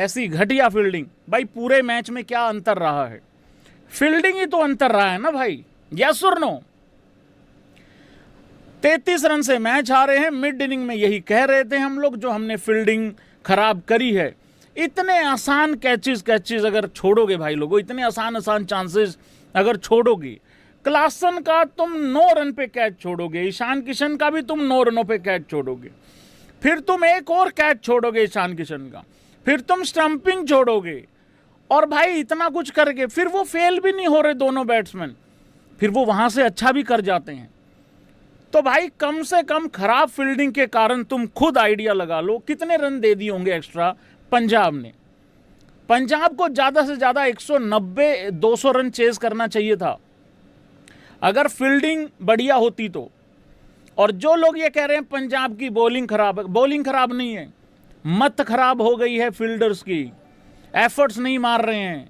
ऐसी घटिया फील्डिंग। भाई पूरे मैच में क्या अंतर रहा है? फील्डिंग ही तो अंतर रहा है ना भाई, यस और नो? 33 रन से मैच हारे हैं। मिड इनिंग में यही कह रहे थे हम लोग, जो हमने फील्डिंग खराब करी है। इतने आसान कैचेस अगर छोड़ोगे भाई लोगों, इतने आसान चांसेस अगर छोड़ोगे, क्लासन का तुम 9 रन पे कैच छोड़ोगे, ईशान किशन का भी तुम 9 रनों पे कैच छोड़ोगे, फिर तुम एक और कैच छोड़ोगे ईशान किशन का, फिर तुम स्टंपिंग छोड़ोगे, और भाई इतना कुछ करके फिर वो फेल भी नहीं हो रहे दोनों बैट्समैन, फिर वो वहां से अच्छा भी कर जाते हैं। तो भाई कम से कम खराब फील्डिंग के कारण तुम खुद आइडिया लगा लो कितने रन दे दिए होंगे एक्स्ट्रा पंजाब ने। पंजाब को ज्यादा से ज्यादा 190-200 रन चेज करना चाहिए था अगर फील्डिंग बढ़िया होती तो। और जो लोग ये कह रहे हैं पंजाब की बॉलिंग खराब है, बॉलिंग खराब नहीं है, मत खराब हो गई है फील्डर्स की, एफर्ट्स नहीं मार रहे हैं।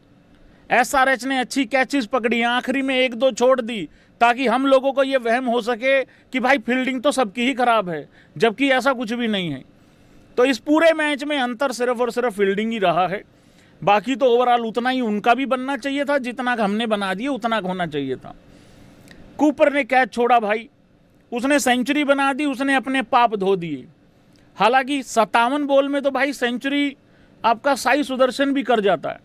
एसआरएच ने अच्छी कैचेस पकड़ी, आखिरी में 1-2 छोड़ दी ताकि हम लोगों को ये वहम हो सके कि भाई फील्डिंग तो सबकी ही खराब है, जबकि ऐसा कुछ भी नहीं है। तो इस पूरे मैच में अंतर सिर्फ और सिर्फ फील्डिंग ही रहा है। बाकी तो ओवरऑल उतना ही उनका भी बनना चाहिए था, जितना हमने बना दिया उतना होना चाहिए था। कूपर ने कैच छोड़ा भाई, उसने सेंचुरी बना दी, उसने अपने पाप धो दिए। हालांकि 57 बॉल में तो भाई सेंचुरी आपका साई सुदर्शन भी कर जाता है,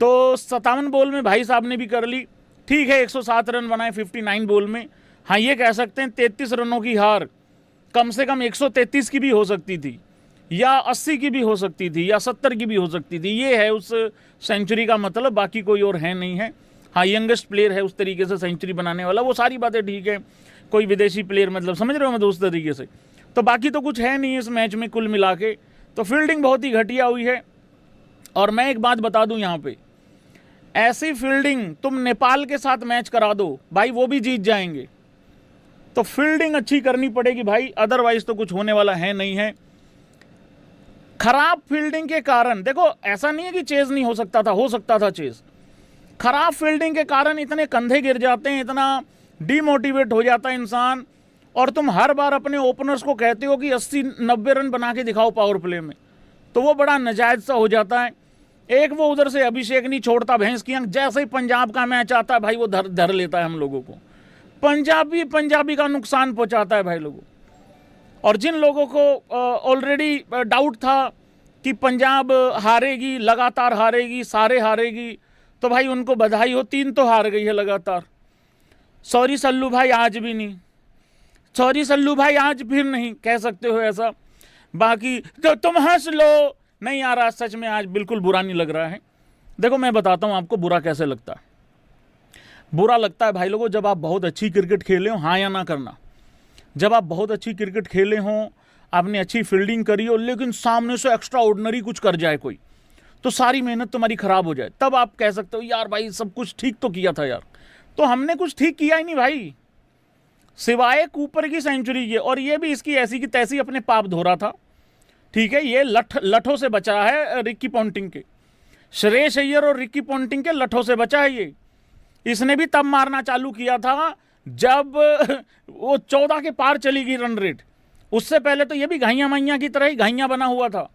तो 57 बॉल में भाई साहब ने भी कर ली। ठीक है 107 रन बनाए 59 बॉल में। हाँ ये कह सकते हैं 33 रनों की हार कम से कम 133 की भी हो सकती थी, या 80 की भी हो सकती थी, या 70 की भी हो सकती थी। ये है उस सेंचुरी का मतलब, बाकी कोई और है नहीं है। हाँ यंगेस्ट प्लेयर है उस तरीके से सेंचुरी बनाने वाला, वो सारी बातें ठीक है। कोई विदेशी प्लेयर मतलब समझ रहे हो मैं दोस्त तरीके से, तो बाकी तो कुछ है नहीं इस मैच में कुल मिला के। तो फील्डिंग बहुत ही घटिया हुई है। और मैं एक बात बता दूं यहाँ पे, ऐसी फील्डिंग तुम नेपाल के साथ मैच करा दो भाई, वो भी जीत जाएंगे। तो फील्डिंग अच्छी करनी पड़ेगी भाई, अदरवाइज तो कुछ होने वाला है नहीं है। खराब फील्डिंग के कारण देखो, ऐसा नहीं है कि चेज नहीं हो सकता था, हो सकता था चेज। खराब फील्डिंग के कारण इतने कंधे गिर जाते हैं, इतना डीमोटिवेट हो जाता है इंसान। और तुम हर बार अपने ओपनर्स को कहते हो कि 80-90 रन बना के दिखाओ पावर प्ले में, तो वो बड़ा नाजायज सा हो जाता है। एक वो उधर से अभिषेक नहीं छोड़ता भैंस की आंख, जैसे ही पंजाब का मैच आता है भाई वो धर लेता है हम लोगों को। पंजाबी का नुकसान पहुंचाता है भाई लोगों। और जिन लोगों को ऑलरेडी डाउट था कि पंजाब हारेगी, लगातार हारेगी, सारे हारेगी, तो भाई उनको बधाई हो, 3 तो हार गई है लगातार। सॉरी सल्लू भाई आज भी नहीं, सॉरी सल्लू भाई आज फिर नहीं कह सकते हो ऐसा। बाकी तो तुम हंस लो, नहीं आ रहा सच में आज बिल्कुल बुरा नहीं लग रहा है। देखो मैं बताता हूं आपको बुरा कैसे लगता है। बुरा लगता है भाई लोगों जब आप बहुत अच्छी क्रिकेट खेले हो, हाँ या ना करना। जब आप बहुत अच्छी क्रिकेट खेले हो, आपने अच्छी फील्डिंग करी हो, लेकिन सामने से एक्स्ट्रा ऑर्डिनरी कुछ कर जाए कोई, तो सारी मेहनत तुम्हारी खराब हो जाए, तब आप कह सकते हो यार भाई सब कुछ ठीक तो किया था यार। तो हमने कुछ ठीक किया ही नहीं भाई, सिवाय कूपर की सेंचुरी के। और ये भी इसकी ऐसी की तैसी अपने पाप धो रहा था। ठीक है, ये लठों से बचा है रिक्की पॉन्टिंग के, श्रेयस अय्यर और रिक्की पॉन्टिंग के लठों से बचा है ये। इसने भी तब मारना चालू किया था जब वो 14 के पार चली गई रन रेट। उससे पहले तो ये भी घाइयां माइयां की तरह ही घाइयां बना हुआ था।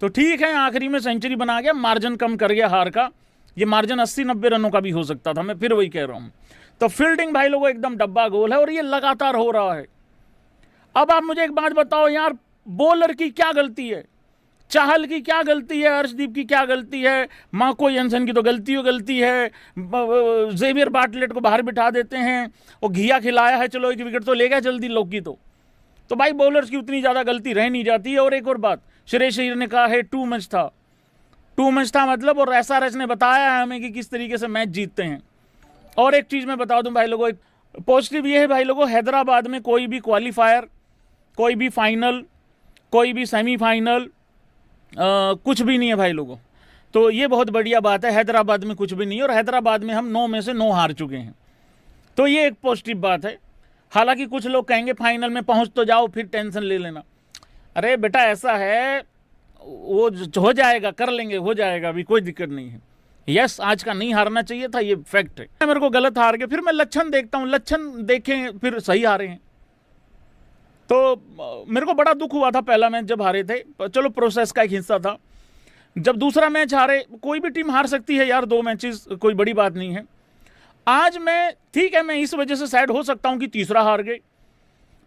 तो ठीक है आखिरी में सेंचुरी बना गया, मार्जिन कम कर गया हार का। ये मार्जिन 80-90 रनों का भी हो सकता था, मैं फिर वही कह रहा हूं। तो फील्डिंग भाई लोगों एकदम डब्बा गोल है, और ये लगातार हो रहा है। अब आप मुझे एक बात बताओ यार, बॉलर की क्या गलती है, चाहल की क्या गलती है, हर्षदीप की क्या गलती है, मार्को जेनसन की तो गलती है, जेवियर बार्टलेट को बाहर बिठा देते हैं, वो घिया खिलाया है, चलो 1 विकेट तो ले गया जल्दी लौकी। तो भाई बॉलर्स की उतनी ज़्यादा गलती रह नहीं जाती है। और एक और बात, श्रेयस अय्यर ने कहा है टू मच था मतलब, और एसआरएच ने बताया है हमें कि किस तरीके से मैच जीतते हैं। और एक चीज़ मैं बता दूं भाई लोगों, एक पॉजिटिव ये है भाई लोगों, हैदराबाद में कोई भी क्वालिफायर, कोई भी फाइनल, कोई भी सेमीफाइनल कुछ भी नहीं है भाई लोगों। तो ये बहुत बढ़िया बात है, हैदराबाद में कुछ भी नहीं है, और हैदराबाद में हम 9 में से 9 हार चुके हैं। तो ये एक पॉजिटिव बात है। हालांकि कुछ लोग कहेंगे फाइनल में पहुंच तो जाओ फिर टेंशन ले लेना। अरे बेटा ऐसा है, वो हो जाएगा, कर लेंगे, हो जाएगा, अभी कोई दिक्कत नहीं है। यस आज का नहीं हारना चाहिए था, ये फैक्ट है। मेरे को गलत हार गए, फिर मैं लक्षण देखता हूं, लक्षण देखें फिर सही हारे हैं। तो मेरे को बड़ा दुख हुआ था पहला मैच जब हारे थे, चलो प्रोसेस का एक हिस्सा था। जब दूसरा मैच हारे, कोई भी टीम हार सकती है यार 2 मैचेस, कोई बड़ी बात नहीं है। आज मैं, ठीक है, मैं इस वजह से सैड हो सकता हूं कि तीसरा हार गए,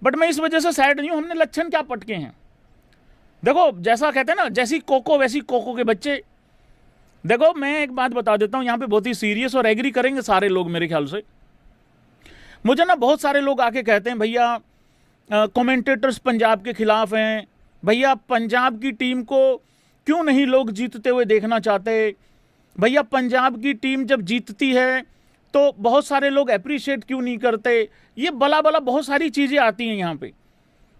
बट मैं इस वजह से सैड नहीं हूं। हमने लक्षण क्या पटके हैं। देखो, जैसा कहते हैं ना, जैसी कोको वैसी कोको के बच्चे। देखो, मैं एक बात बता देता हूं, यहां पे बहुत ही सीरियस, और एग्री करेंगे सारे लोग मेरे ख्याल से। मुझे ना बहुत सारे लोग आके कहते हैं, भैया कमेंटेटर्स पंजाब के खिलाफ हैं, भैया पंजाब की टीम को क्यों नहीं लोग जीतते हुए देखना चाहते, भैया पंजाब की टीम जब जीतती है तो बहुत सारे लोग अप्रिशिएट क्यों नहीं करते। ये बला बला बहुत सारी चीज़ें आती हैं यहाँ पे।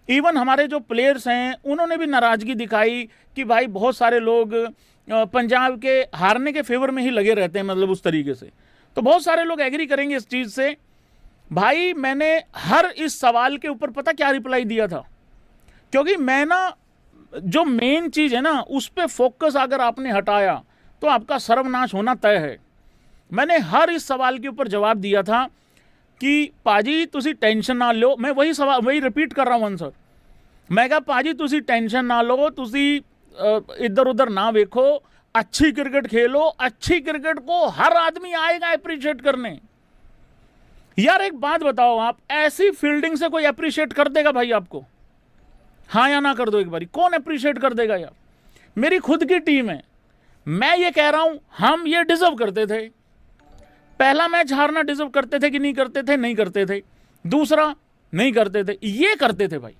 इवन हमारे जो प्लेयर्स हैं उन्होंने भी नाराज़गी दिखाई कि भाई बहुत सारे लोग पंजाब के हारने के फेवर में ही लगे रहते हैं, मतलब उस तरीके से। तो बहुत सारे लोग एग्री करेंगे इस चीज़ से। भाई मैंने हर इस सवाल के ऊपर पता क्या रिप्लाई दिया था, क्योंकि मैं ना जो मेन चीज़ है ना उस पर फोकस अगर आपने हटाया तो आपका सर्वनाश होना तय है। मैंने हर इस सवाल के ऊपर जवाब दिया था कि पाजी तुसी टेंशन ना लो। मैं वही सवाल वही रिपीट कर रहा हूँ आंसर। मैं कहा पाजी तुसी टेंशन ना लो, तुसी इधर उधर ना देखो, अच्छी क्रिकेट खेलो। अच्छी क्रिकेट को हर आदमी आएगा अप्रिशिएट करने। यार एक बात बताओ, आप ऐसी फील्डिंग से कोई अप्रिशिएट कर देगा भाई आपको? हाँ या ना कर दो एक बारी, कौन अप्रिशिएट कर देगा यार? मेरी खुद की टीम है, मैं ये कह रहा हूं हम ये डिजर्व करते थे। पहला मैच हारना डिजर्व करते थे कि नहीं करते थे? नहीं करते थे। दूसरा नहीं करते थे, ये करते थे भाई।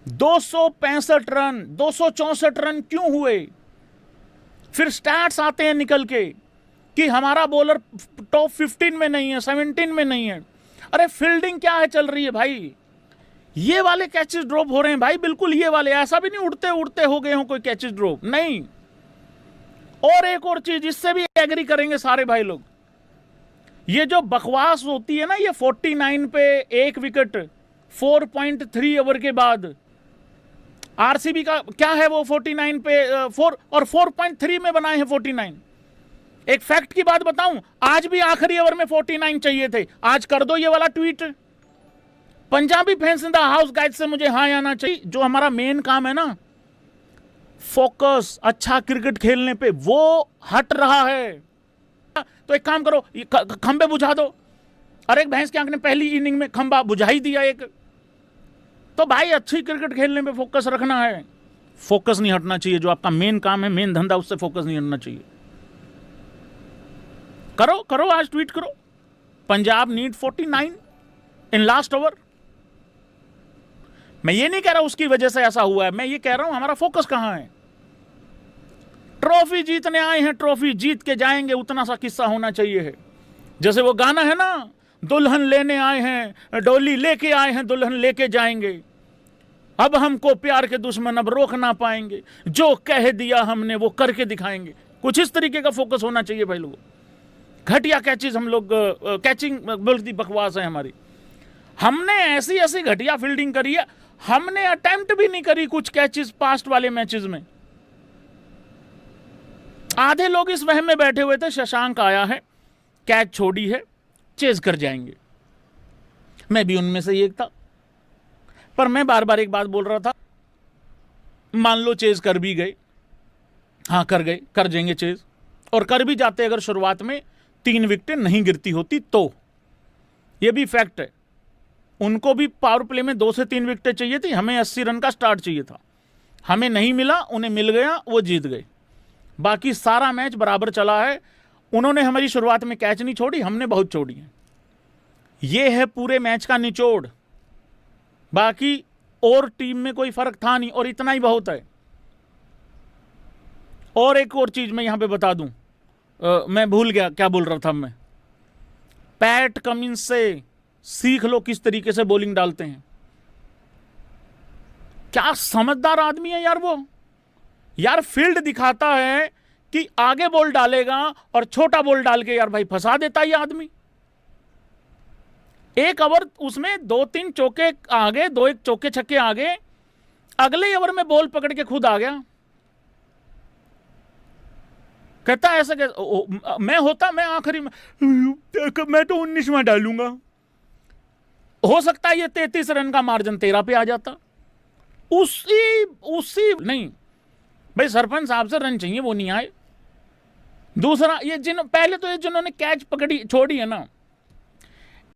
265 रन, 264 रन क्यों हुए? फिर स्टैट्स आते हैं निकल के कि हमारा बॉलर टॉप 15 में नहीं है, 17 में नहीं है। अरे फील्डिंग क्या है चल रही है भाई? ये वाले कैचेस ड्रॉप हो रहे हैं भाई, बिल्कुल ये वाले। ऐसा भी नहीं उड़ते उड़ते हो गए हो कोई कैचेस ड्रॉप, नहीं। और एक और चीज, इससे भी एग्री करेंगे सारे भाई लोग, ये जो बकवास होती है ना, ये 49 पे 1 विकेट 4.3 ओवर के बाद, आरसीबी का क्या है वो 49 पे 4 और 4.3 में बनाए हैं 49। एक फैक्ट की बात बताऊं, आज भी आखिरी ओवर में 49 चाहिए थे। आज कर दो ये वाला tweet, Punjabi fans in the house guide से मुझे हाँ आना चाहिए। जो हमारा मेन काम है ना, फोकस अच्छा क्रिकेट खेलने पे, वो हट रहा है। तो एक काम करो, खंबे बुझा दो। अरे एक भैंस की आंख ने पहली इनिंग में खंबा बुझा ही दिया एक। तो भाई अच्छी क्रिकेट खेलने पे फोकस रखना है, फोकस नहीं हटना चाहिए। जो आपका मेन काम है, मेन धंधा, उससे फोकस नहीं हटना चाहिए। करो करो, आज ट्वीट करो, Punjab need 49 in last over. मैं ये नहीं कह रहा उसकी वजह से ऐसा हुआ है, मैं ये कह रहा हूं हमारा फोकस कहां है। ट्रॉफी जीतने आए हैं, ट्रॉफी जीत के जाएंगे, उतना सा किस्सा होना चाहिए है। जैसे वो गाना है ना, दुल्हन लेने आए हैं, डोली लेके आए हैं, दुल्हन लेके जाएंगे। अब हमको प्यार के दुश्मन अब रोक ना पाएंगे, जो कह दिया हमने वो करके दिखाएंगे। कुछ इस तरीके का फोकस होना चाहिए भाई लोगों। घटिया कैचेज हम लोग, कैचिंग बोलती बकवास है हमारी। हमने ऐसी ऐसी घटिया फील्डिंग करी है, हमने अटेम्प्ट भी नहीं करी कुछ कैचेस पास्ट वाले मैचेस में। आधे लोग इस वहम में बैठे हुए थे शशांक आया है, कैच छोड़ी है, चेज कर जाएंगे। मैं भी उनमें से एक था, पर मैं बार बार एक बात बोल रहा था, मान लो चेज कर भी गए, हाँ कर गए, कर जाएंगे चेज, और कर भी जाते अगर शुरुआत में 3 विकेटें नहीं गिरती होती तो। यह भी फैक्ट है, उनको भी पावर प्ले में 2 से 3 विकेटें चाहिए थी, हमें 80 रन का स्टार्ट चाहिए था, हमें नहीं मिला, उन्हें मिल गया, वो जीत गए। बाकी सारा मैच बराबर चला है। उन्होंने हमारी शुरुआत में कैच नहीं छोड़ी, हमने बहुत छोड़ी है। ये है पूरे मैच का निचोड़। बाकी और टीम में कोई फर्क था नहीं, और इतना ही बहुत है। और एक और चीज मैं यहां पे बता दूं, मैं भूल गया क्या बोल रहा था मैं। पैट कमिंस से सीख लो किस तरीके से बॉलिंग डालते हैं। क्या समझदार आदमी है यार वो। यार फील्ड दिखाता है कि आगे बॉल डालेगा और छोटा बॉल डाल के यार भाई फंसा देता है ये आदमी। एक ओवर उसमें 2-3 चौके आगे, 2-1 चौके छक्के आगे, अगले ओवर में बॉल पकड़ के खुद आ गया। कहता है ऐसा मैं होता, मैं आखिरी में मैं तो 19वां डालूंगा। हो सकता है ये 33 रन का मार्जिन 13 पे आ जाता। उसी नहीं, भाई सरपंच साहब से रन चाहिए, वो नहीं आए। दूसरा ये पहले तो ये जिन्होंने कैच पकड़ी छोड़ी है ना,